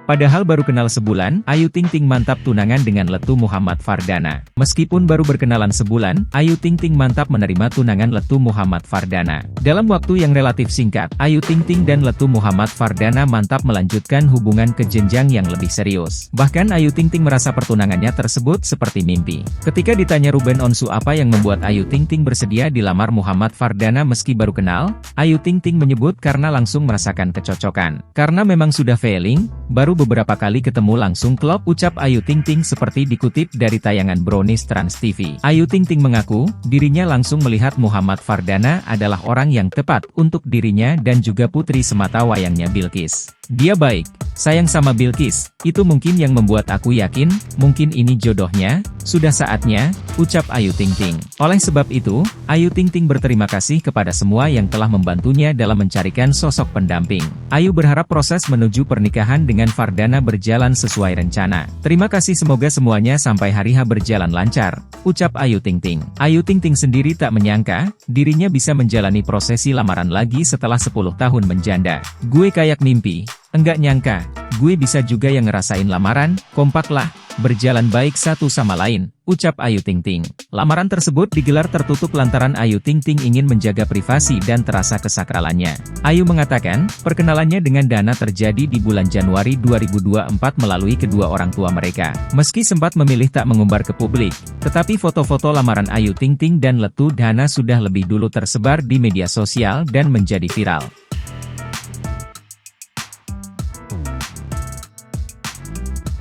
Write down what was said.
Padahal baru kenal sebulan, Ayu Ting Ting mantap tunangan dengan Letu Muhammad Fardana. Meskipun baru berkenalan sebulan, Ayu Ting Ting mantap menerima tunangan Letu Muhammad Fardana. Dalam waktu yang relatif singkat, Ayu Ting Ting dan Letu Muhammad Fardana mantap melanjutkan hubungan ke jenjang yang lebih serius. Bahkan Ayu Ting Ting merasa pertunangannya tersebut seperti mimpi. Ketika ditanya Ruben Onsu apa yang membuat Ayu Ting Ting bersedia dilamar Muhammad Fardana meski baru kenal, Ayu Ting Ting menyebut karena langsung merasakan kecocokan. Karena memang sudah feeling, baru beberapa kali ketemu langsung klop, ucap Ayu Ting Ting seperti dikutip dari tayangan Brownies Trans TV. Ayu Ting Ting mengaku, dirinya langsung melihat Muhammad Fardana adalah orang yang tepat untuk dirinya dan juga putri semata wayangnya Bilqis. Dia baik, sayang sama Bilqis, itu mungkin yang membuat aku yakin, mungkin ini jodohnya, sudah saatnya, ucap Ayu Ting Ting. Oleh sebab itu, Ayu Ting Ting berterima kasih kepada semua yang telah membantunya dalam mencarikan sosok pendamping. Ayu berharap proses menuju pernikahan dengan Fardana berjalan sesuai rencana. Terima kasih, semoga semuanya sampai hari H berjalan lancar, ucap Ayu Ting Ting. Ayu Ting Ting sendiri tak menyangka, dirinya bisa menjalani prosesi lamaran lagi setelah 10 tahun menjanda. Gue kayak mimpi. Enggak nyangka, gue bisa juga yang ngerasain lamaran, kompak lah, berjalan baik satu sama lain, ucap Ayu Ting Ting. Lamaran tersebut digelar tertutup lantaran Ayu Ting Ting ingin menjaga privasi dan terasa kesakralannya. Ayu mengatakan, perkenalannya dengan Dana terjadi di bulan Januari 2024 melalui kedua orang tua mereka. Meski sempat memilih tak mengumbar ke publik, tetapi foto-foto lamaran Ayu Ting Ting dan Letu Dana sudah lebih dulu tersebar di media sosial dan menjadi viral.